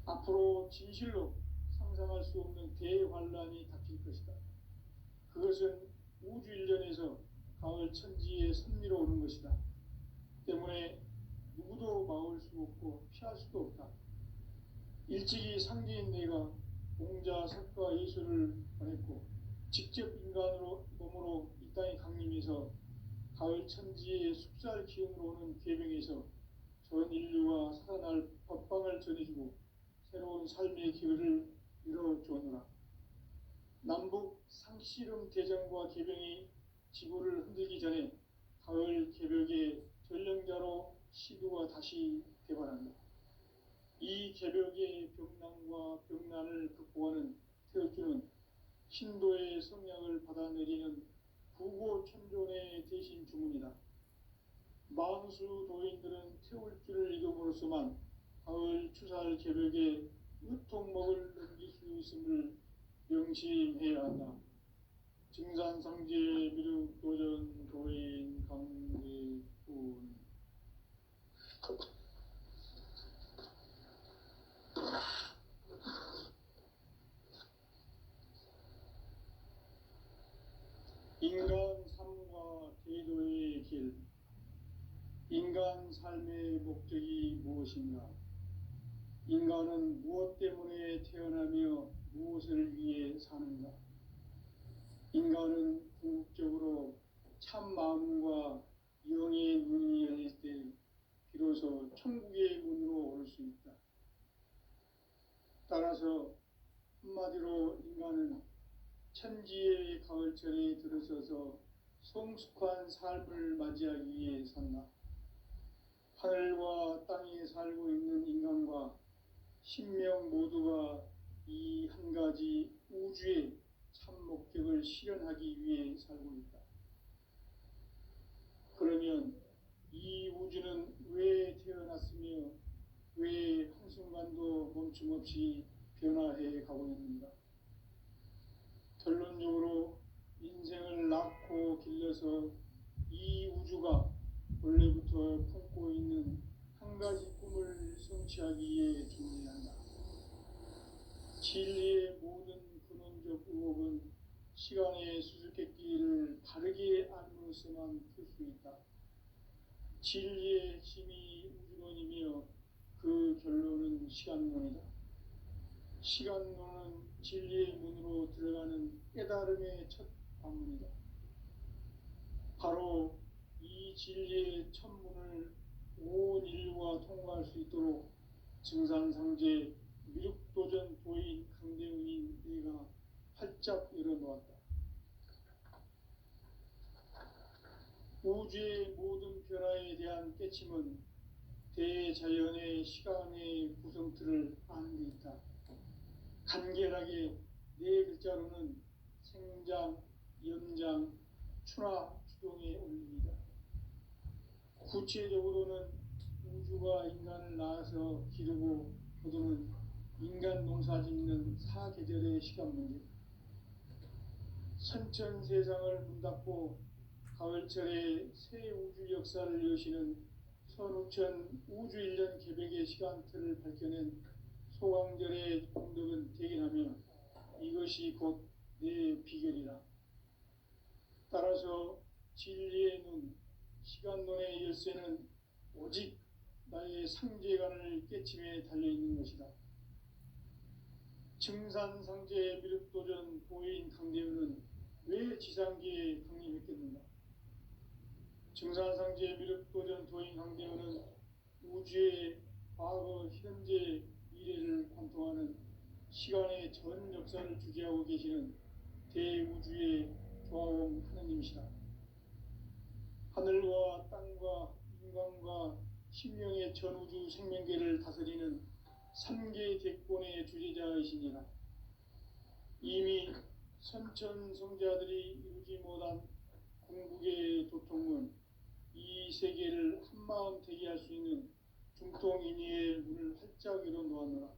앞으로 진실로 상상할 수 없는 대환란이 닥칠 것이다. 그것은 우주 일련에서 가을 천지의 섭리로 오는 것이다. 때문에 누구도 막을 수 없고 피할 수도 없다. 일찍이 상제인 내가 공자, 석가, 예수를 보냈고 직접 인간으로 몸으로 이 땅에 강림해서 가을 천지의 숲살 기운으로 오는 계명에서 전 인류가 살아날 법방을 전해주고 새로운 삶의 기회를 이뤄주었노라. 남북 상씨름 대전과 계병이 지구를 흔들기 전에 가을 개벽의 전령자로 시두가 다시 개발한다. 이 개벽의 병난과 병난을 극복하는 태어주는 신도의 성량을 받아내리는 부고천존의 대신 주문이다. 만수 도인들은 태울 줄을 이름으로서만 가을 추살 개벽의 으통목을 넘길 수 있음을 명심해야 한다. 증산상제 미륵 도전 도인 강대군. 인간 삶과 제도의 길. 인간 삶의 목적이 무엇인가? 인간은 무엇 때문에 태어나며 무엇을 위해 사는가? 인간은 궁극적으로 참 마음과 영의 문이 열릴 때 비로소 천국의 문으로 오를 수 있다. 따라서 한마디로 인간은 천지의 가을철에 들어서서 성숙한 삶을 맞이하기 위해 산다. 하늘과 땅에 살고 있는 인간과 신명 모두가 이 한 가지 우주의 참 목적을 실현하기 위해 살고 있다. 그러면 이 우주는 왜 태어났으며 왜 한순간도 멈춤없이 변화해 가고 있는가? 결론적으로 인생을 낳고 길러서 이 우주가 원래부터 품고 있는 한 가지 꿈을 성취하기 위해 존재한다. 진리의 모든 근원적 의혹은 시간의 수수께끼를 바르게 알므로서만 풀 수 있다. 진리의 핵심이 우주론이며 그 결론은 시간론이다. 시간론은 진리의 문으로 들어가는 깨달음의 첫 방문이다. 바로 이 진리의 천문을 온 인류가 통과할 수 있도록 증산상제 미륵도전 도인 강대훈인 내가 활짝 열어놓았다. 우주의 모든 변화에 대한 깨침은 대자연의 시간의 구성틀을 아는 데 있다. 간결하게 네 글자로는 생장, 연장, 추나 추동의 원리이다. 구체적으로는 우주가 인간을 낳아서 기르고 거두는 인간 농사 짓는 사계절의 시간 문제. 선천 세상을 문닫고 가을철에 새 우주 역사를 여시는 선우천 우주 일년 개벽의 시간틀을 밝혀낸 소강절의 공덕은 대견하며 이것이 곧 내 비결이라. 따라서 진리의 눈, 시간론의 열쇠는 오직 나의 상제관을 깨침에 달려있는 것이다. 증산상제 미륵도전 도인 강대훈은 왜 지상계에 강림했겠는가? 증산상제 미륵도전 도인 강대훈은 우주의 과거, 현재, 미래를 관통하는 시간의 전 역사를 주재하고 계시는 대우주의 조화원 하느님이시다. 하늘과 땅과 인간과 신명의 전우주 생명계를 다스리는 3개 대권의 주재자이시니라. 이미 선천성자들이 이루지 못한 궁극의 도통은 이 세계를 한마음 되게 할 수 있는 중통인의의 문을 활짝 열어놓았노라.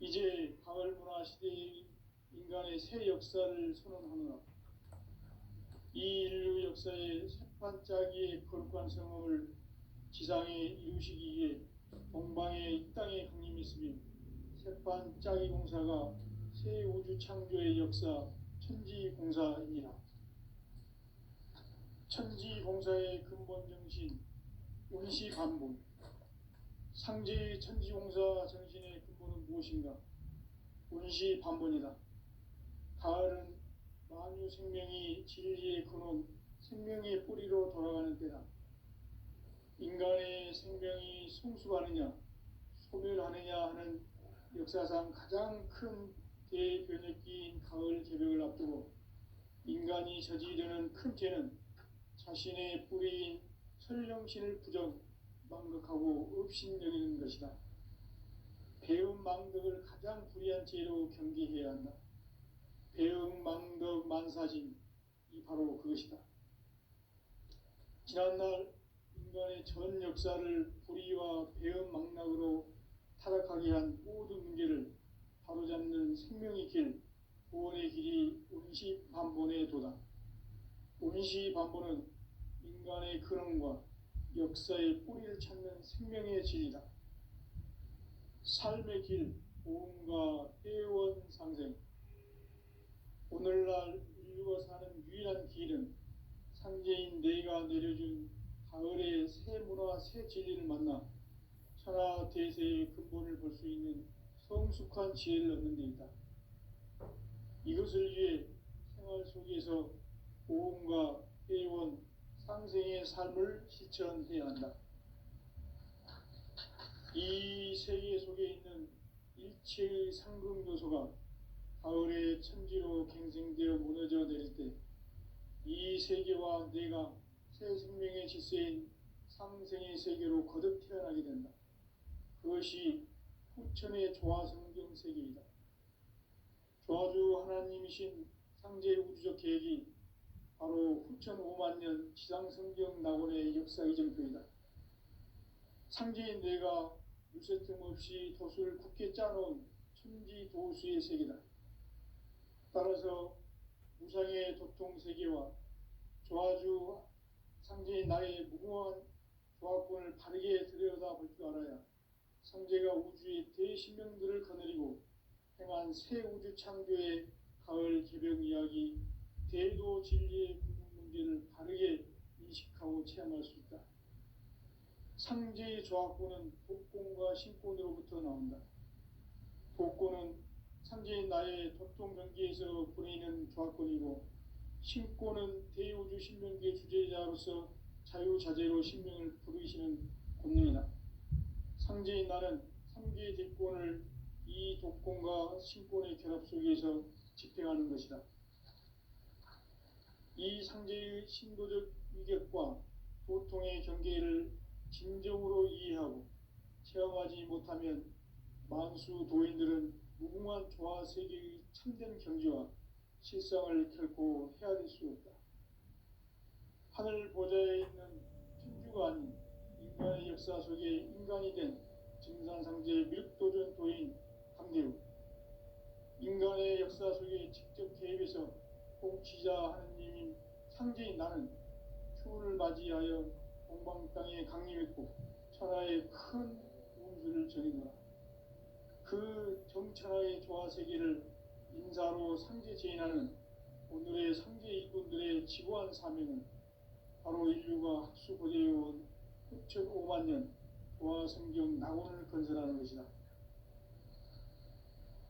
이제 가을 문화 시대의 인간의 새 역사를 선언하노라. 이 인류 역사의 새판짜기의 거룩한 성험을 지상에 이루시기 위해 동방의 이 땅에 강림했으며 색판 짜기 공사가 새 우주 창조의 역사 천지공사입니다. 천지공사의 근본 정신 운시반본. 상제의 천지공사 정신의 근본은 무엇인가? 운시반본이다. 가을은 만유 생명이 진리의 근원, 생명의 뿌리로 돌아가는 때다. 인간의 생명이 성숙하느냐, 소멸하느냐 하는 역사상 가장 큰 대변혁기인 가을 개벽을 앞두고 인간이 저지르는 큰 죄는 자신의 뿌리인 설령신을 부정, 망극하고 업신여기는 것이다. 배음 망덕을 가장 불의한 죄로 경계해야 한다. 배음 망덕 만사진, 이 바로 그것이다. 지난날 인간의 전 역사를 불의와 배음 망락으로 타락하게 한 모든 문제를 바로잡는 생명의 길, 구원의 길이 운시반본의 도다. 운시반본은 인간의 근원과 역사의 뿌리를 찾는 생명의 진리다. 삶의 길, 보험과 회원 상생. 오늘날 인류가 사는 유일한 길은 상제인 내가 내려준 가을의 새 문화, 새 진리를 만나 천하 대세의 근본을 볼 수 있는 성숙한 지혜를 얻는 데 있다. 이것을 위해 생활 속에서 보험과 회원, 상생의 삶을 실천해야 한다. 이 세계 속에 있는 일체의 상급 요소가 가을의 천지로 갱생되어 무너져 내릴 때 이 세계와 내가 새 생명의 질서인 상생의 세계로 거듭 태어나게 된다. 그것이 후천의 조화성경 세계이다. 조화주 하나님이신 상제 우주적 계획이 바로 후천 5만 년 지상성경 낙원의 역사 이정표이다. 상제인 내가 물새 틈 없이 도수를 굳게 짜놓은 천지 도수의 세계다. 따라서 무상의 도통 세계와 조화주 상제인 나의 무궁한 조화권을 바르게 들여다볼 줄 알아야 상제가 우주의 대신명들을 거느리고 행한 새 우주 창조의 가을 개벽 이야기, 대도 진리의 구분 문제를 바르게 인식하고 체험할 수 있다. 상제의 조화권은 독권과 신권으로부터 나온다. 독권은 상제인 나의 도통 경계에서 보내는 조화권이고, 신권은 대우주 신명기의 주제자로서 자유자재로 신명을 부르시는 권능이다. 상제인 나는 3개의 대권을 이 독권과 신권의 결합 속에서 집행하는 것이다. 이 상제의 신도적 위격과 도통의 경계를 진정으로 이해하고 체험하지 못하면 만수 도인들은 무궁한 조화 세계의 참된 경지와 실상을 결코 헤아릴 수 없다. 하늘 보좌에 있는 천주가 아닌 인간의 역사 속에 인간이 된 증산상제의 밀도전 도인 강대우, 인간의 역사 속에 직접 개입해서 공치자 하느님인 상제인 나는 추운을 맞이하여 동방 땅에 강림했고 천하의 큰 운수를 전해노라. 그 정천하의 조화 세계를 인사로 상제 제인하는 오늘의 상제 일꾼들의 지고한 사명은 바로 인류가 학수고대해온 후천 5만 년 조화 성경 낙원을 건설하는 것이다.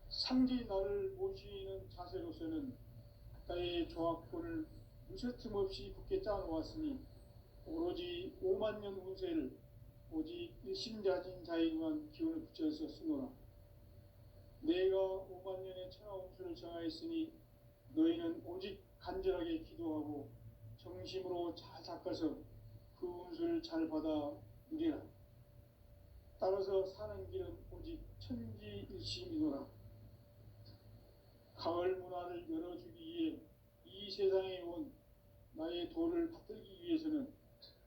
상제 나를 모시는 자세로서는 나의 조화권을 무쇠틈 없이 굳게 짜놓았으니 오로지 5만 년 운세를 오직 일심자진 자에게만 기운을 붙여서 쓰노라. 내가 5만 년의 천하 운수를 정하였으니 너희는 오직 간절하게 기도하고 정심으로 잘 닦아서 그 운수를 잘 받아 누리라. 따라서 사는 길은 오직 천지일심이노라. 가을 문화를 열어주기 위해 이 세상에 온 나의 도를 받들기 위해서는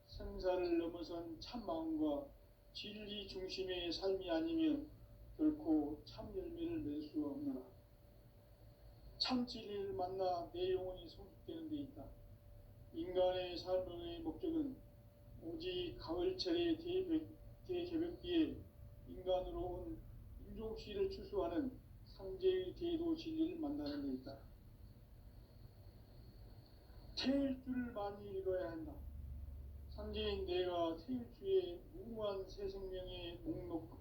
생사를 넘어선 참마음과 진리 중심의 삶이 아니면 결코 참 열매를 맺을 수 없노라. 참 진리를 만나 내 영혼이 성숙되는 데 있다. 인간의 삶의 목적은 오직 가을철의 대개벽기에 인간으로 온 인종 태엽시를 추수하는 상제의 대도 진리를 만나는 데 있다. 태일주를 많이 읽어야 한다. 상제인 내가 태일주의 무한 새 생명의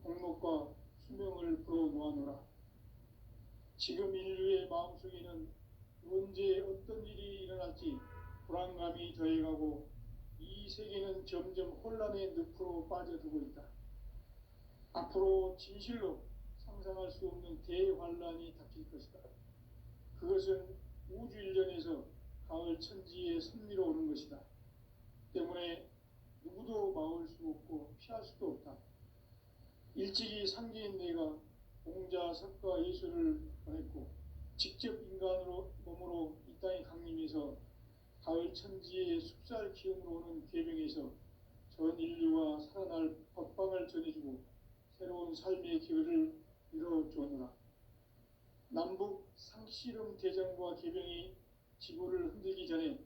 목록과 수명을 풀어놓아노라. 지금 인류의 마음속에는 언제 어떤 일이 일어날지 불안감이 더해가고 이 세계는 점점 혼란의 늪으로 빠져들고 있다. 앞으로 진실로 상상할 수 없는 대환란이 닥칠 것이다. 그것은 우주 일련에서 가을 천지의 섭리로 오는 것이다. 때문에 누구도 막을 수 없고 피할 수도 없다. 일찍이 상제인 내가 공자, 석가, 예수를 보냈고 직접 인간으로 몸으로 이 땅에 강림해서 가을 천지의 숲살 기운으로 오는 계명에서 전 인류와 살아날 법방을 전해주고 새로운 삶의 기회를 이뤄주었노라. 남북 상씨름 대전과 계병이 지구를 흔들기 전에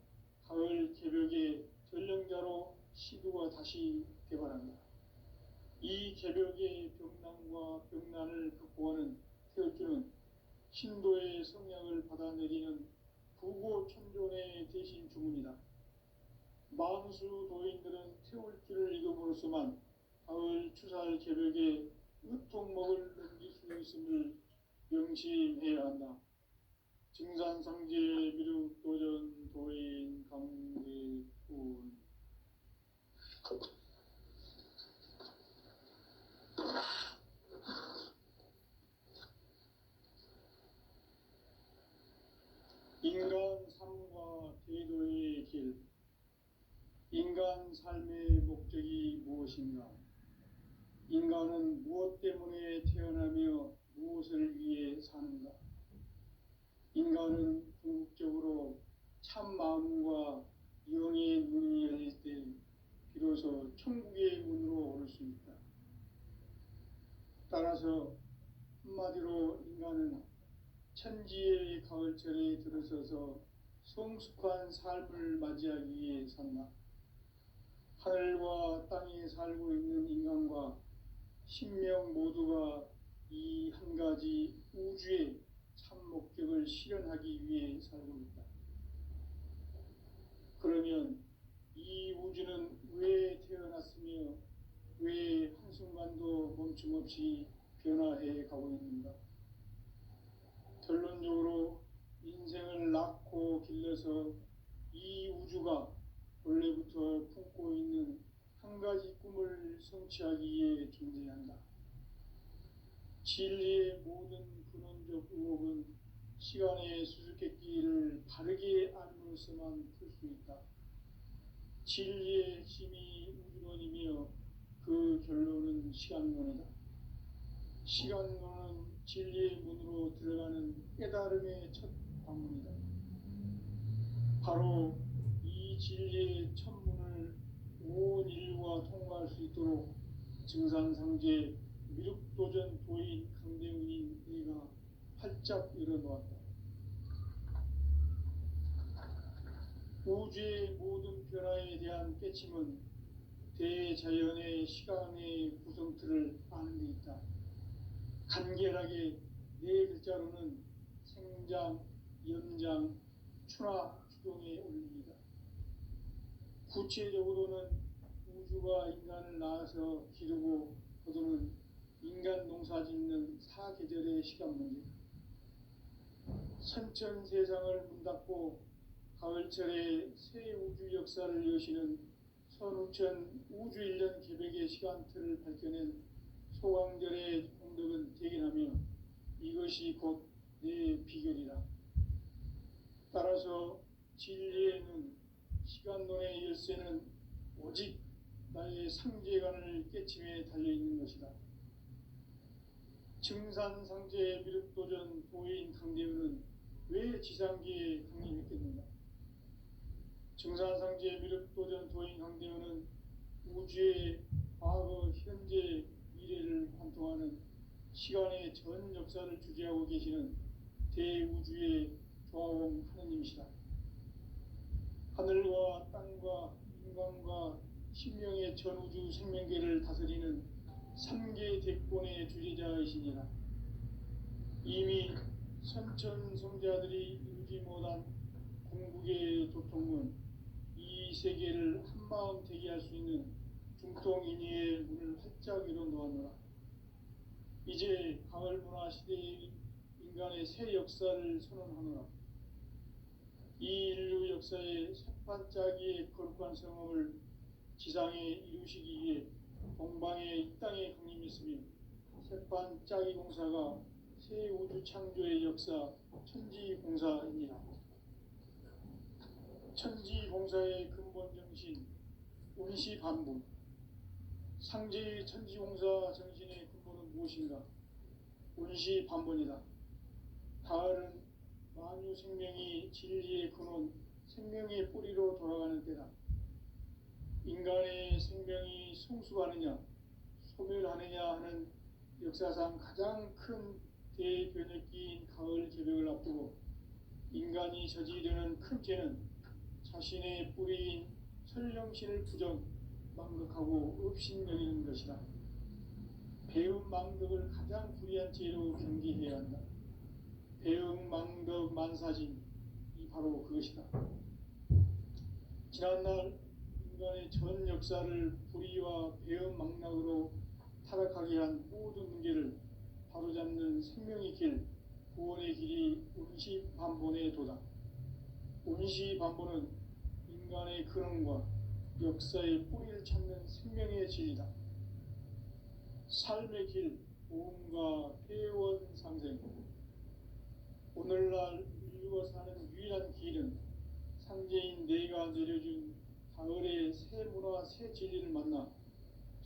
가을 개벽의 전령자로 시두가 다시 개발한다. 이 개벽의 병난과 병난을 극복하는 태엽주는 신도의 성향을 받아내리는 부고천존의 대신 주문이다. 만수 도인들은 태울주를 읽음으로써만 가을 추살 개벽에 으통먹을 넘길 수 있음을 명심해야 한다. 증산상제 미륵도전 도인 강대군. 인간 삶과 대도의 길. 인간 삶의 목적이 무엇인가? 인간은 무엇 때문에 태어나며 무엇을 위해 사는가? 인간은 궁극적으로 참 마음과 영의 문이 열릴 때 비로소 천국의 문으로 오를 수 있다. 따라서 한마디로 인간은 천지의 가을철에 들어서서 성숙한 삶을 맞이하기 위해 산다. 하늘과 땅에 살고 있는 인간과 신명 모두가 이 한 가지 우주의 참 목적을 실현하기 위해 살고 있다. 그러면 이 우주는 왜 태어났으며 왜 한순간도 멈춤없이 변화해 가고 있는가? 결론적으로 인생을 낳고 길러서 이 우주가 원래부터 품고 있는 한 가지 꿈을 성취하기 위해 존재한다. 진리의 모든 근원적 의혹은 시간의 수수께끼를 바르게 알므로써만 풀 수 있다. 진리의 핵심이 우주론이며 그 결론은 시간론이다. 시간론은 진리의 문으로 들어가는 깨달음의 첫 방문이다. 바로 이 진리의 첫 문을 온 인류가 통과할 수 있도록 증산상제 미륵도전 도인 강대훈이 내가 활짝 열어놓았다. 우주의 모든 변화에 대한 깨침은 대자연의 시간의 구성틀을 아는 데 있다. 간결하게 네 글자로는 생장, 연장, 추나 추동의 원리이다. 구체적으로는 우주가 인간을 낳아서 기르고 거두는 인간 농사 짓는 사계절의 시간 문제다. 선천 세상을 문 닫고 가을철에 새 우주 역사를 여시는 선우천 우주일년 개벽의 시간틀을 밝혀낸 소강절의 공덕은 대견하며 이것이 곧 내 비결이라. 따라서 진리에는 시간론의 열쇠는 오직 나의 상제관을 깨침에 달려있는 것이다. 증산상제 미륵도전 도인 강대훈은 왜 지상계에 강림했겠는가? 증산상제 미륵도전 도인 강대훈은 우주의 과거, 현재, 미래를 관통하는 시간의 전 역사를 주재하고 계시는 대우주의 조화원 하느님이시다. 하늘과 땅과 인간과 신명의 전우주 생명계를 다스리는 3개 대권의 주제자이시니라. 이미 선천성자들이 이루지 못한 궁극의 도통은 이 세계를 한마음 되게 할 수 있는 중통인의의 문을 활짝 열어 놓았노라. 이제 가을 문화 시대의 인간의 새 역사를 선언하노라. 이 인류 역사의 새반짝이의 거룩한 성험을 지상에 이루시기 위해 동방의 이 땅에 강림했으며 새반짝이 공사가 새 우주 창조의 역사 천지공사입니다. 천지공사의 근본 정신 운시반분. 상제의 천지공사 정신의 근본은 무엇인가? 운시반분이다. 가을은 만유 생명이 진리의 근원, 생명의 뿌리로 돌아가는 때다. 인간의 생명이 성숙하느냐, 소멸하느냐 하는 역사상 가장 큰 대변혁기인 가을 개벽을 앞두고 인간이 저지르는 큰 죄는 자신의 뿌리인 설령신을 부정, 망극하고 업신여기는 것이다. 배움 망덕을 가장 불의한 죄로 경계해야 한다. 배움 망덕 만사진, 이 바로 그것이다. 지난날 인간의 전 역사를 불의와 배움 망락으로 타락하게 한 모든 문제를 바로잡는 생명의 길, 구원의 길이 운시반본의 도다. 운시반본은 인간의 근원과 역사의 뿌리를 찾는 생명의 진리다. 삶의 길, 보험과 회원 상생. 오늘날 인류가 사는 유일한 길은 상제인 내가 내려준 가을의 새 문화, 새 진리를 만나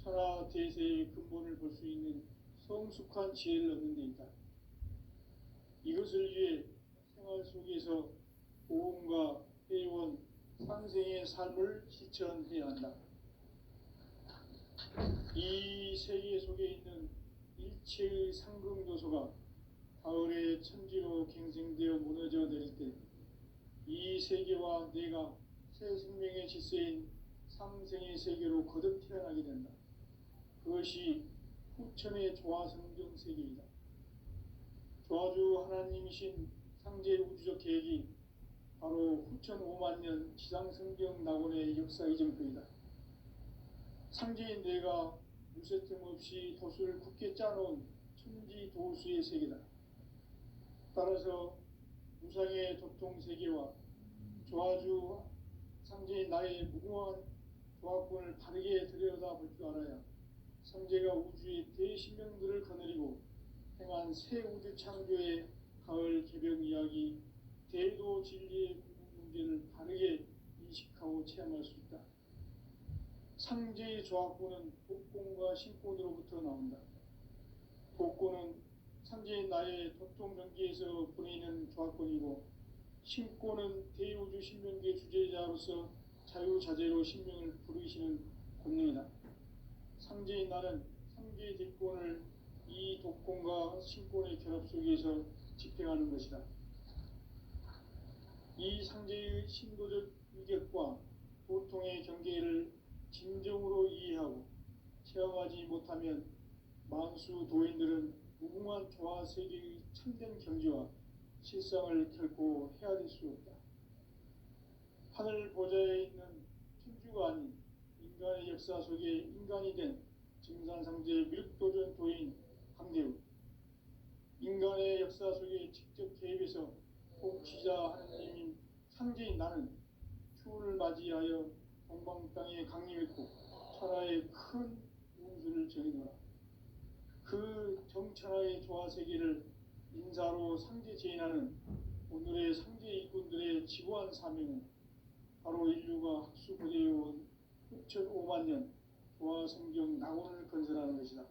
천하 대세의 근본을 볼 수 있는 성숙한 지혜를 얻는 데 있다. 이것을 위해 생활 속에서 보험과 회원, 상생의 삶을 실천해야 한다. 이 세계 속에 있는 일체의 상승요소가 가을의 천지로 갱생되어 무너져 내릴 때 이 세계와 내가 새 생명의 질서인 상생의 세계로 거듭 태어나게 된다. 그것이 후천의 조화성경 세계이다. 조화주 하나님이신 상제 우주적 계획이 바로 후천 5만 년 지상성경 낙원의 역사 이전표이다. 상제인 내가 무쇠틈 없이 도수를 굳게 짜놓은 천지 도수의 세계다. 따라서 무상의 도통 세계와 조화주 상제인 나의 무궁한 조화권을 바르게 들여다볼 줄 알아야 상제가 우주의 대신명들을 거느리고 행한 새 우주 창조의 가을 개벽 이야기, 대도 진리의 궁극 문제를 바르게 인식하고 체험할 수 있다. 상제의 조화권은 복권과 신권으로부터 나온다. 복권은 상제인 나의 도통 경계에서 보내는 조화권이고, 신권은 대우주 신명계 주제자로서 자유자재로 신명을 부르시는 권능이다. 상제인 나는 상제의 대권을 이 독권과 신권의 결합 속에서 집행하는 것이다. 이 상제의 신도적 위격과 보통의 경계를 진정으로 이해하고 체험하지 못하면 만수 도인들은 무궁한 조화 세계의 참된 경지와 실상을 결코 헤아릴 수 없다. 하늘 보좌에 있는 천주가 아닌 인간의 역사 속에 인간이 된 증산상제 밀도전 도인 강대우, 인간의 역사 속에 직접 개입해서 통치자 하느님인 상제인 나는 추운을 맞이하여 동방 땅에 강림했고 천하의 큰 운수를 정해놓아 그 정천하의 조화 세계를 인사로 상제 제인하는 오늘의 상제 일꾼들의 지구한 사명은 바로 인류가 학수고대해온 후천 5만 년 조화 성경 낙원을 건설하는 것이다.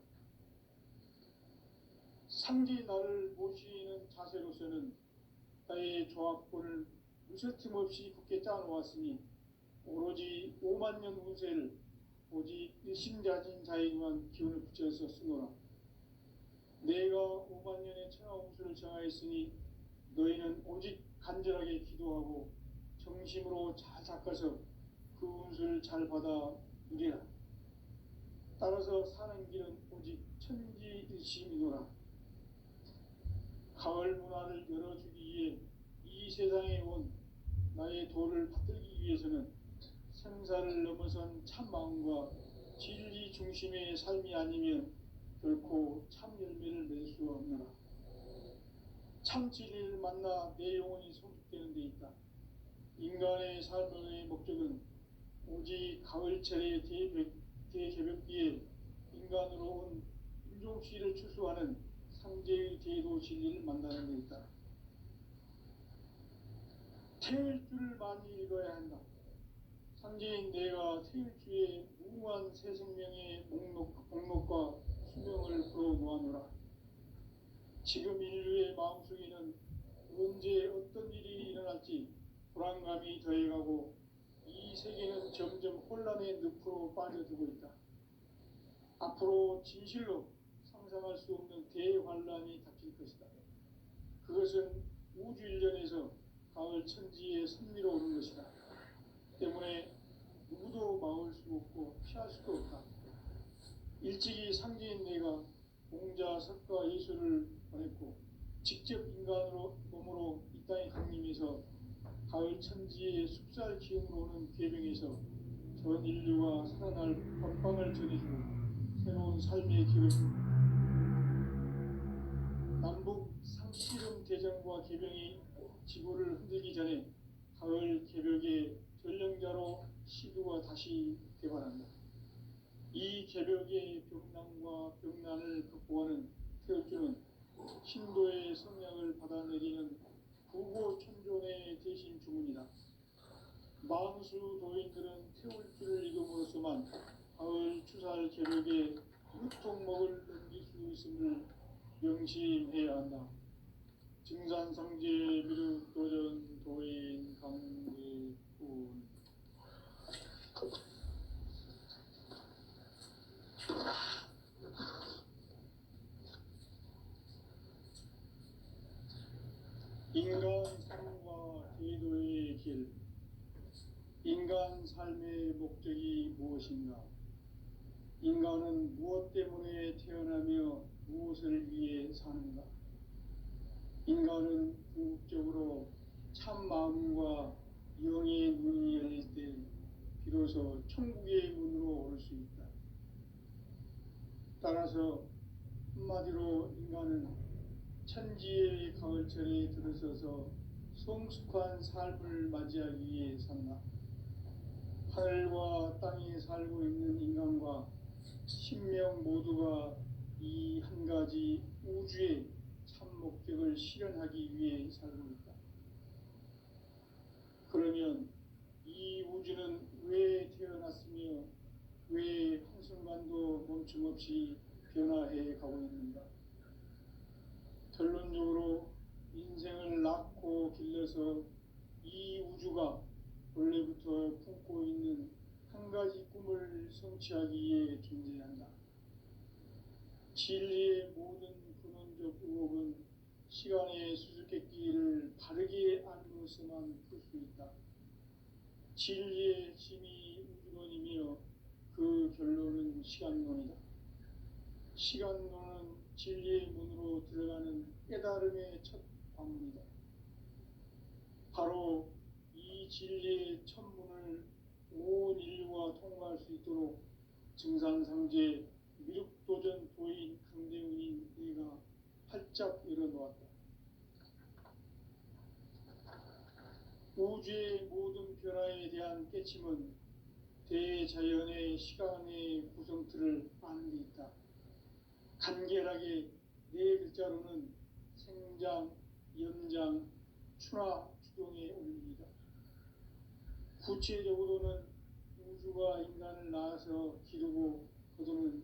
상제 나를 모시는 자세로서는 나의 조합권을 무쇠틈 없이 굳게 짜놓았으니 오로지 5만 년 운세를 오직 일심자진 자에게만 기운을 붙여서 쓰노라. 내가 5만 년의 천하 운수를 정하였으니 너희는 오직 간절하게 기도하고 정심으로 잘 닦아서 그 운수를 잘 받아 누리라. 따라서 사는 길은 오직 천지일심이노라. 가을 문화를 열어주기 위해 이 세상에 온 나의 도를 받들기 위해서는 생사를 넘어선 참 마음과 진리 중심의 삶이 아니면 결코 참 열매를 맺을 수 없노라. 참 진리를 만나 내 영혼이 성숙되는 데 있다. 인간의 삶의 목적은 오직 가을철의 대개벽기에 인간으로 온 인종씨를 추수하는 상제의 대도 진리를 만나는 데 있다. 태일주를 많이 읽어야 한다. 상제인 내가 태일주의 무궁한 새 생명의 목록과 수명을 풀어놓아노라. 지금 인류의 마음속에는 언제 어떤 일이 일어날지 불안감이 더해가고 이 세계는 점점 혼란의 늪으로 빠져들고 있다. 앞으로 진실로 상상할 수 없는 대환란이 닥칠 것이다. 그것은 우주 일련에서 가을 천지의 섭리로 오는 것이다. 때문에 누구도 막을 수 없고 피할 수도 없다. 일찍이 상제인 내가 공자, 석가, 예수를 보냈고 직접 인간으로 몸으로 이 땅에 강림해서 가을 천지의 숲살 기운으로 오는 궤병에서 전 인류가 살아날 법방을 전해주고 새로운 삶의 길을 남북 상씨름 대전과 개병이 지구를 흔들기 전에 가을 개벽의 전령자로 시두가 다시 개발한다. 이 개벽의 벽난과 벽난을 극복하는 태울주는 신도의 성약을 받아내리는 부고천존의 대신 주문이다. 만수 도인들은 태울주를 읽음으로써만 가을 추살 개벽의 유통목을 넘길 수 있음을 명심해야 한다. 증산상제 미륵도전 도인 강대군. 인간 삶과 제도의 길. 인간 삶의 목적이 무엇인가? 인간은 무엇 때문에 태어나며 무엇을 위해 사는가? 인간은 궁극적으로 참 마음과 영의 문이 열릴 때 비로소 천국의 문으로 올 수 있다. 따라서 한마디로 인간은 천지의 가을철에 들어서서 성숙한 삶을 맞이하기 위해 산다. 하늘과 땅에 살고 있는 인간과 신명 모두가 이 한 가지 우주의 참 목적을 실현하기 위해 살고 있다. 그러면 이 우주는 왜 태어났으며 왜 한순간도 멈춤없이 변화해 가고 있는가? 결론적으로 인생을 낳고 길러서 이 우주가 원래부터 품고 있는 한 가지 꿈을 성취하기 위해 존재한다. 진리의 모든 근원적 의혹은 시간의 수수께끼를 바르게 알므로서만 풀 수 있다. 진리의 핵심이 우주론이며 그 결론은 시간론이다. 시간론은 진리의 문으로 들어가는 깨달음의 첫 관문이다. 바로 이 진리의 첫 문을 온 인류가 통과할 수 있도록 증산상제 미륵도전 도인 강대훈인 내가 활짝 열어놓았다. 우주의 모든 변화에 대한 깨침은 대자연의 시간의 구성틀을 아는 데 있다. 간결하게 네 글자로는 생장, 연장, 추나 추동의 원리이다. 구체적으로는 우주가 인간을 낳아서 기르고 거두는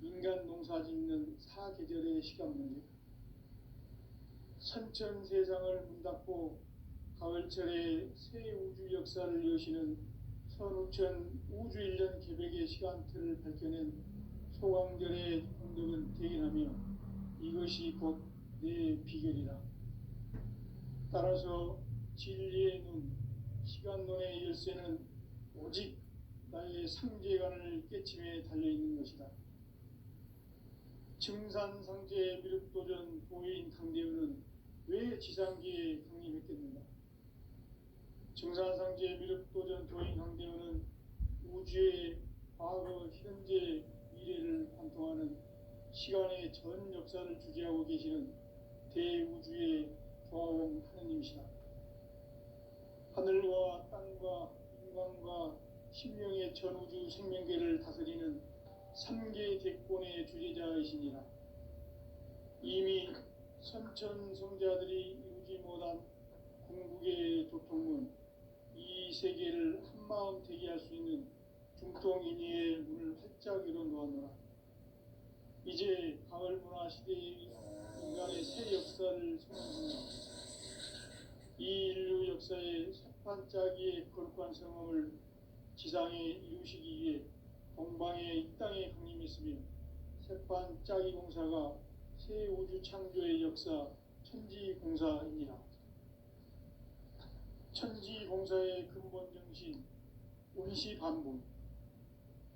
인간 농사 짓는 사계절의 시간 문제. 선천 세상을 문닫고 가을철에 새 우주 역사를 여시는 선우천 우주일년 개벽의 시간틀을 밝혀낸 소강절의 공덕은 대견하며 이것이 곧 내 비결이다. 따라서 진리의 눈, 시간론의 열쇠는 오직 나의 상제관을 깨침에 달려있는 것이다. 증산상제 미륵도전 도인 강대훈은 왜 지상계에 강림했겠는가? 증산상제 미륵도전 도인 강대원은 우주의 과거, 현재, 미래를 관통하는 시간의 전 역사를 주재하고 계시는 대우주의 조화원 하느님이시다. 하늘과 땅과 인간과 신명의 전우주 생명계를 다스리는 삼계 대권의 주재자이시니라. 이미 선천성자들이 이루지 못한 궁극의 도통문, 이 세계를 한마음 되게 할 수 있는 중통인의의 문을 활짝 열어 놓았노라. 이제 가을 문화 시대의 인간의 새 역사를 선언합니다. 이 인류 역사의 새판짜기의 거룩한 성함을 지상에 이루시기 위해 동방의 이 땅에 강림했으며 새판짜기 공사가 새 우주 창조의 역사 천지공사이니라. 천지공사의 근본 정신 온시반본.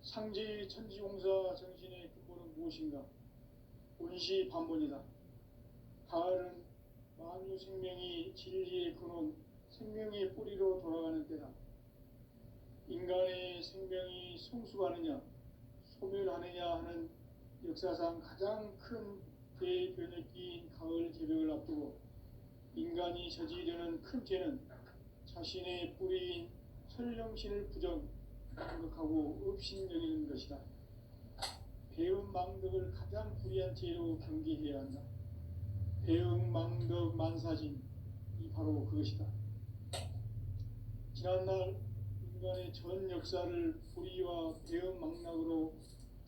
상제의 천지공사 정신의 근본은 무엇인가? 온시반본이다. 가을은 만유 생명이 진리의 근원, 생명의 뿌리로 돌아가는 때다. 인간의 생명이 성숙하느냐, 소멸하느냐 하는 역사상 가장 큰 대변혁기인 가을 개벽을 앞두고 인간이 저지르는 큰 죄는 자신의 뿌리인 설령신을 부정하고 업신여기는 것이다. 배은망덕을 가장 불의한 죄로 경계해야 한다. 배은망덕 만사진, 이 바로 그것이다. 지난날 인간의 전 역사를 불의와 배은망락으로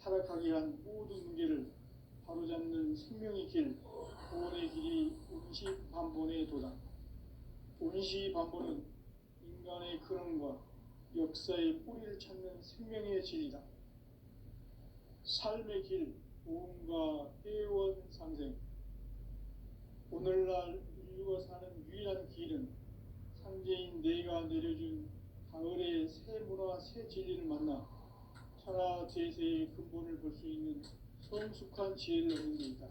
타락하게 한 모든 문제를 바로잡는 생명의 길, 구원의 길이 온시반본의 도다. 온시반본은 인간의 근원과 역사의 뿌리를 찾는 생명의 진리다. 삶의 길, 보험과 해원상생. 오늘날 인류가 사는 유일한 길은 상제인 내가 내려준 가을의 새 문화, 새 진리를 만나 천하 제세의 근본을 볼 수 있는 성숙한 지혜를 얻는 데 있다.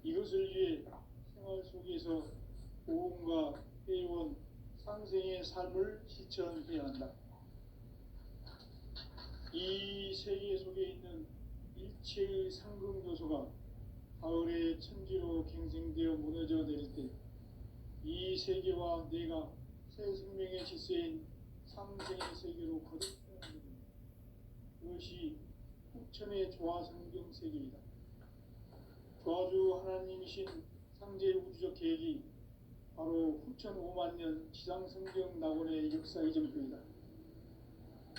이것을 위해 생활 속에서 보험과 해원, 상생의 삶을 실천해야 한다. 이 세계 속에 있는 일체의 상급 요소가 가을의 천지로 갱생되어 무너져 내릴 때 이 세계와 내가 새 생명의 질서인 상생의 세계로 거듭나는 것입니다. 그것이 후천의 조화성경 세계이다. 조화주 하나님이신 상제 우주적 계획이 바로 후천 5만 년 지상성경 낙원의 역사 이전표이다.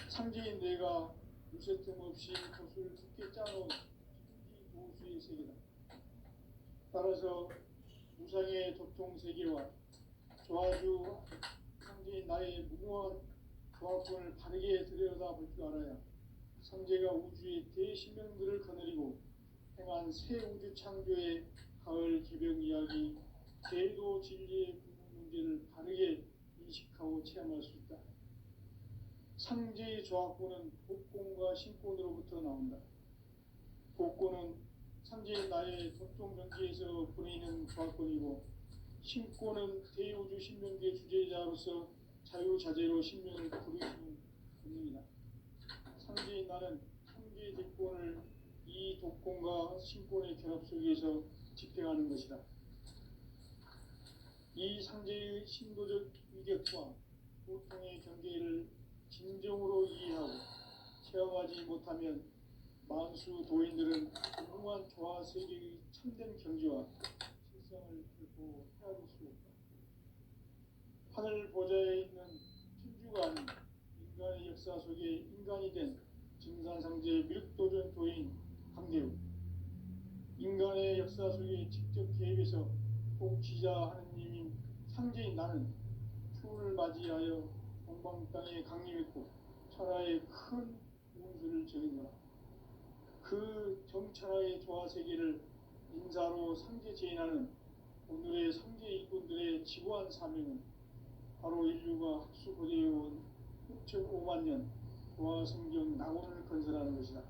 상제인 내가 무쇠 틈 없이 돛을 굳게 짜놓은 천지 보수의 세계다. 따라서 무상의 도통 세계와 조화주 상제인 나의 무궁한 조화권을 바르게 들여다볼 줄 알아야 상제가 우주의 대신명들을 거느리고 행한 새 우주 창조의 가을 개벽 이야기, 제도 진리의 궁극 문제를 바르게 인식하고 체험할 수 있다. 상제의 조화권은 복권과 신권으로부터 나온다. 복권은 상제의 나의 도통 경지에서 보내는 조화권이고, 신권은 대우주 신명계 주제자로서 자유자재로 신명을 부르시는 권능이다. 상제인 나는 상제의 대권을 이 독권과 신권의 결합 속에서 집행하는 것이다. 이 상제의 신도적 위격과 보통의 경계를 진정으로 이해하고 체험하지 못하면 만수 도인들은 무궁한 조화 세계의 참된 경지와 실상을 결코 헤아릴 수 없다. 하늘 보좌에 있는 천주가 아닌 인간의 역사 속에 인간이 된 증산상제 미륵도전 도인 강대우, 인간의 역사 속에 직접 개입해서 통치자 하느님인 상제인 나는 추운을 맞이하여 동방 땅에 강림했고 천하의 큰 운수를 전했노라. 그 정천하의 조화 세계를 인사로 상제 제인하는 오늘의 상제 일꾼들의 지고한 사명은 바로 인류가 학수고대해온 6,5만 년 조화 성경 낙원을 건설하는 것이다.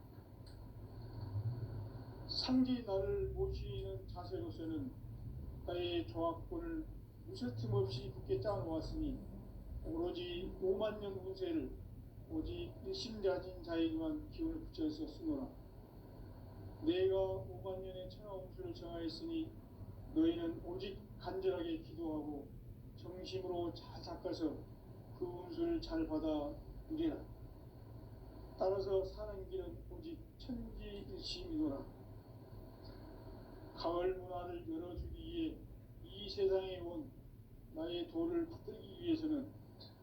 상제 나를 모시는 자세로서는 국가의 조합권을 무서틈 없이 굳게 짜놓았으니 오로지 5만 년 운세를 오직 일심자진 자에게만 기운을 붙여서 쓰노라. 내가 5만 년의 천하운수를 정하였으니 너희는 오직 간절하게 기도하고 정심으로 잘 닦아서 그 운수를 잘 받아 누리라. 따라서 사는 길은 오직 천지일심이노라. 가을 문화를 열어주기 위해 이 세상에 온 나의 도를 붙들기 위해서는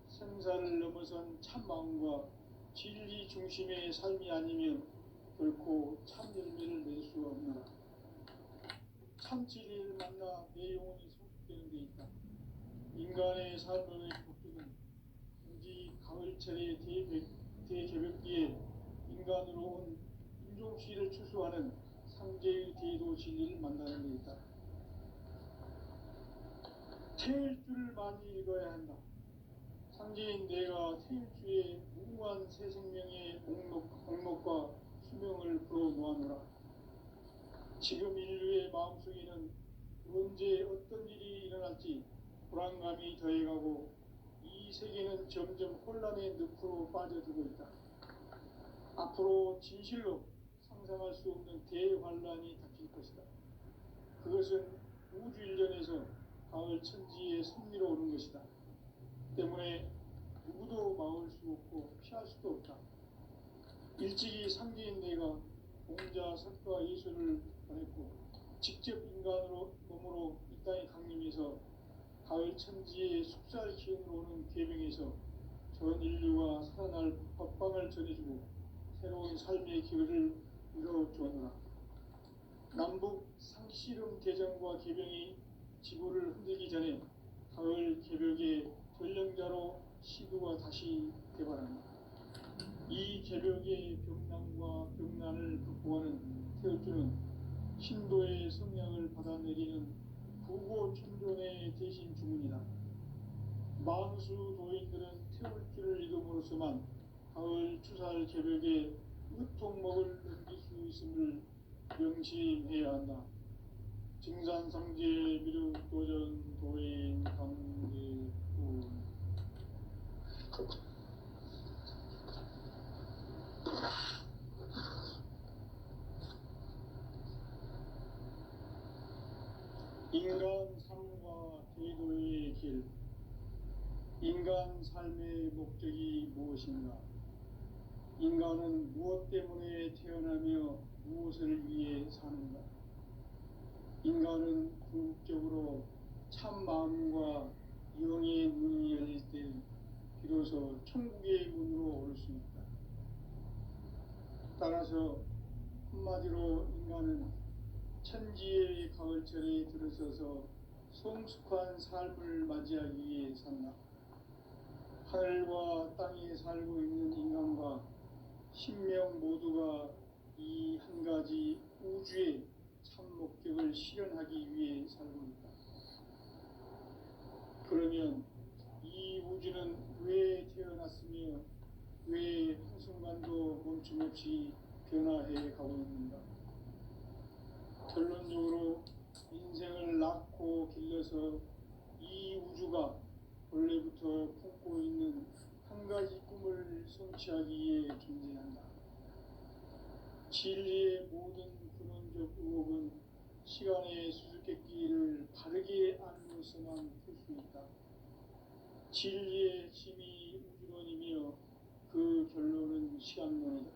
생사를 넘어선 참마음과 진리 중심의 삶이 아니면 결코 참 열매를 낼 수 없노라. 참 진리를 만나 내 영혼이 성숙되는 데 있다. 인간의 삶의 복주는 오직 가을철의 대개벽기에 인간으로 온 인종시를 추수하는 상제의 대도 진리를 만나는 데 있다. 태일주를 많이 읽어야 한다. 상제인 내가 태일주의 무궁한 새 생명의 목록과 수명을 풀어놓아노라. 지금 인류의 마음속에는 언제 어떤 일이 일어날지 불안감이 더해가고 이 세계는 점점 혼란의 늪으로 빠져들고 있다. 앞으로 진실로 상상할 수 없는 대환란이 닥칠 것이다. 그것은 우주 일련에서 가을 천지의 섭리로 오는 것이다. 때문에 누구도 막을 수 없고 피할 수도 없다. 일찍이 상제인 내가 공자, 석가, 예수를 보냈고 직접 인간으로 몸으로 이 땅에 강림해서 가을 천지의 숙살 기운으로 오는 계명에서 전 인류가 살아날 법방을 전해주고 새로운 삶의 기회를 이뤄주었노라. 남북 상씨름 대전과 계병이 지구를 흔들기 전에 가을 개벽의 전령자로 시도가 다시 개발한다. 이 개벽의 병난과 병난을 극복하는 태울주는 신도의 성량을 받아내리는 부고천존의 대신 주문이다. 만수 도인들은 태울주를 읽음으로써만 가을 추살 개벽의 으통목을 넘길 수 있음을 명심해야 한다. 증산상제 미륵도전 도인 강대군. 인간 삶과 대도의 길. 인간 삶의 목적이 무엇인가? 인간은 무엇 때문에 태어나며 무엇을 위해 사는가? 인간은 궁극적으로 참 마음과 영의 문이 열릴 때 비로소 천국의 문으로 올 수 있다. 따라서 한마디로 인간은 천지의 가을철에 들어서서 성숙한 삶을 맞이하기 위해 산다. 하늘과 땅에 살고 있는 인간과 신명 모두가 이 한 가지 우주의 참 목적을 실현하기 위해 살고 있다. 그러면 이 우주는 왜 태어났으며 왜 한순간도 멈춤없이 변화해 가고 있는가? 결론적으로 인생을 낳고 길러서 이 우주가 원래부터 품고 있는 한 가지 꿈을 성취하기 위해 존재한다. 진리의 모든 근원적 의혹은 시간의 수수께끼를 바르게 알면서만 풀 수 있다. 진리의 핵심이 우주론이며 그 결론은 시간론이다.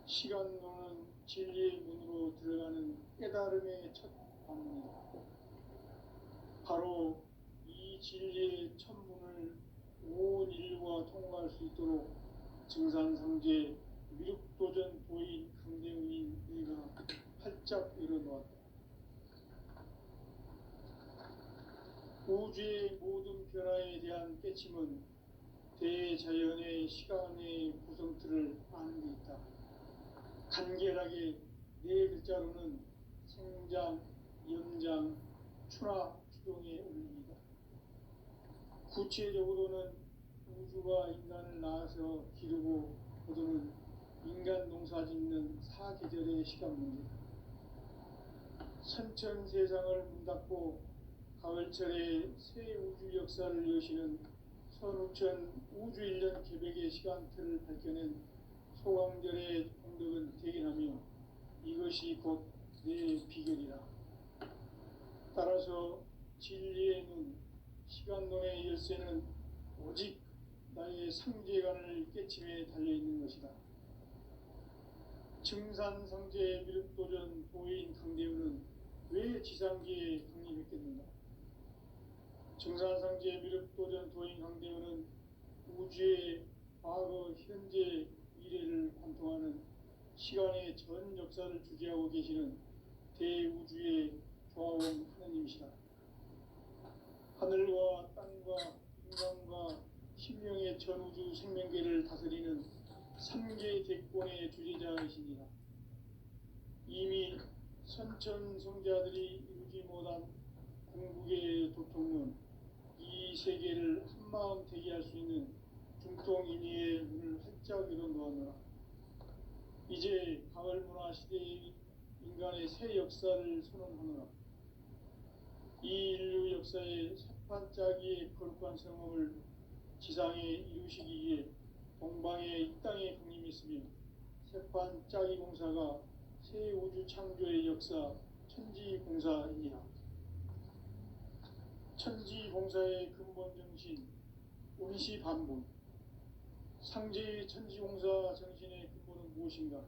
시간론은 진리의 문으로 들어가는 깨달음의 첫 관문이다. 바로 이 진리의 첫 문을 온 인류가 통과할 수 있도록 증산상제 미륵도전 도인 강대훈인 내가 활짝 열어놓았다. 우주의 모든 변화에 대한 깨침은 대자연의 시간의 구성틀을 아는 데 있다. 간결하게 네 글자로는 생장, 연장, 추나 추동의 원리이다. 구체적으로는 우주가 인간을 낳아서 기르고 거두는 인간 농사 짓는 사계절의 시간 문제다. 선천 세상을 문 닫고 가을철에 새 우주 역사를 여시는 선우천 우주 1년 개백의 시간틀을 밝혀낸 소강절의 공덕은 대견하며 이것이 곧 내 비결이라. 따라서 진리의 눈, 시간론의 열쇠는 오직 나의 상제관을 깨침에 달려있는 것이다. 증산상제 미륵도전 도인 강대우는 왜 지상계에 강림했겠는가? 증산상제 미륵도전 도인 강대우는 우주의 과거, 현재, 미래를 관통하는 시간의 전 역사를 주재하고 계시는 대우주의 조화원 하느님이시다. 하늘과 땅과 인간과 신명의 전우주 생명계를 다스리는 삼계 대권의 주제자이시니라. 이미 선천 성자들이 이루지 못한 궁극의 도통론, 이 세계를 한마음 되게 할 수 있는 중통인의의 문을 활짝 열어 놓았노라. 이제 가을 문화 시대의 인간의 새 역사를 선언하노라. 이 인류 역사의 새판짜기의 거룩한 성험을 지상에 이루시기 위해 동방의 이 땅에 강림했으며 새판짜기 공사가 새 우주 창조의 역사 천지공사이니라. 천지공사의 근본 정신 운시반본. 상제의 천지공사 정신의 근본은 무엇인가?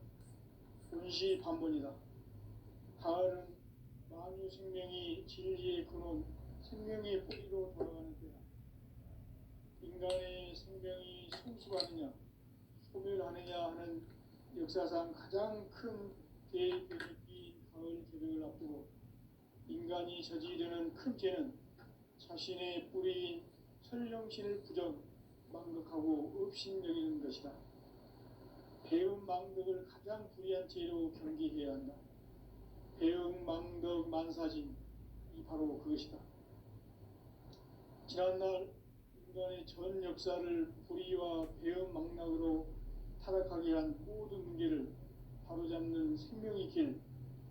운시반본이다. 가을은 만유 생명이 진리의 근원, 생명의 뿌리로 돌아가는 때다. 인간의 생명이 성숙하느냐, 소멸하느냐 하는 역사상 가장 큰 대변이인 가을 개벽을 앞두고 인간이 저지르는 큰 죄는 자신의 뿌리인 설령신을 부정, 망덕하고 업신여기는 것이다. 배음 망덕을 가장 불의한 죄로 경계해야 한다. 배음 망덕 만사진, 이 바로 그것이다. 지난날 인간의 전 역사를 불의와 배음 망락으로 타락하게 한 모든 문제를 바로잡는 생명의 길,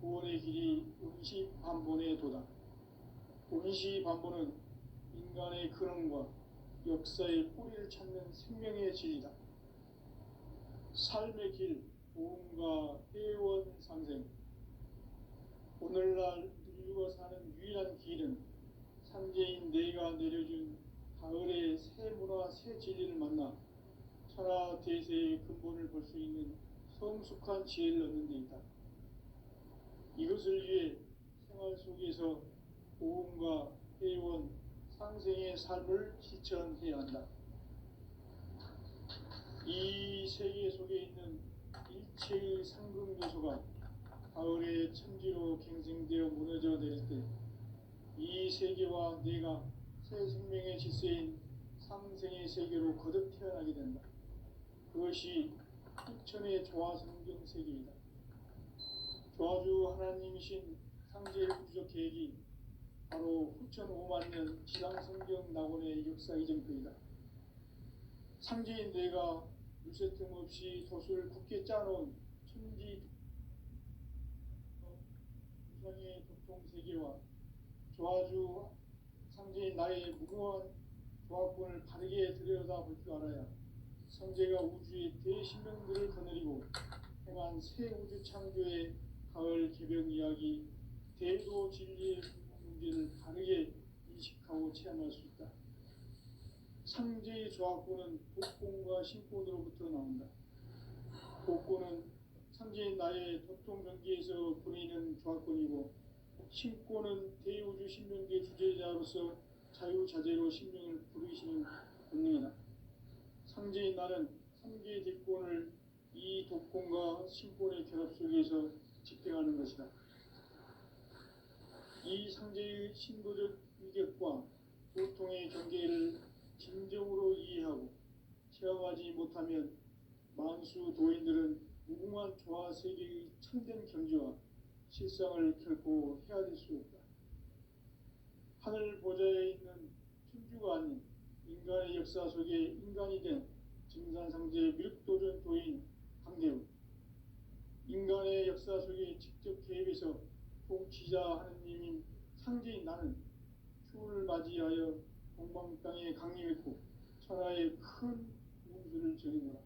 구원의 길이 운시반본의 도다. 운시반본은 인간의 근원과 역사의 뿌리를 찾는 생명의 진리다. 삶의 길, 도움과 회원 상생. 오늘날 인류가 사는 유일한 길은 상제인 내가 내려준 가을의 새 문화, 새 진리를 만나 천하 대세의 근본을 볼 수 있는 성숙한 지혜를 얻는 데 있다. 이것을 위해 생활 속에서 도움과 회원, 상생의 삶을 실천해야 한다. 이 세계 속에 있는 일체의 상극 요소가 가을의 천지로 갱생되어 무너져 내릴 때 이 세계와 내가 새 생명의 질서인 상생의 세계로 거듭 태어나게 된다. 그것이 후천의 조화성경 세계이다. 조화주 하나님이신 상제의 우주적 계획이 바로 후천 5만년 지상성경 낙원의 역사 이전표이다. 상제인 내가 물새 틈 없이 도수를 굳게 짜놓은 천지 우상의 도통세계와 조화주 상제인 나의 무궁한 조화권을 바르게 들여다볼 줄 알아야 성제가 우주의 대신명들을 거느리고 행한 새 우주 창조의 가을 개벽 이야기, 대도 진리의 문제를 바르게 인식하고 체험할 수 있다. 상제의 조화권은 복권과 신권으로부터 나온다. 복권은 상제인 나의 도통 경계에서 보내는 조화권이고, 신권은 대우주 신명계 주제자로서 자유자재로 신명을 부르시는 본능이다. 상제인 나는 상계의 대권을 이 독권과 신권의 결합 속에서 집행하는 것이다. 이 상제의 신도적 위격과 도통의 경계를 진정으로 이해하고 체험하지 못하면 만수 도인들은 무궁한 조화 세계의 참된 경지와 실상을 결코 헤아릴 수 없다. 하늘 보좌에 있는 천주가 아닌 인간의 역사 속에 인간이 된 증산상제 미륵도전 도인 강대우. 인간의 역사 속에 직접 개입해서 통치자 하느님인 상제인 나는 추운을 맞이하여 동방 땅에 강림했고 천하의 큰 문수를 정해노라.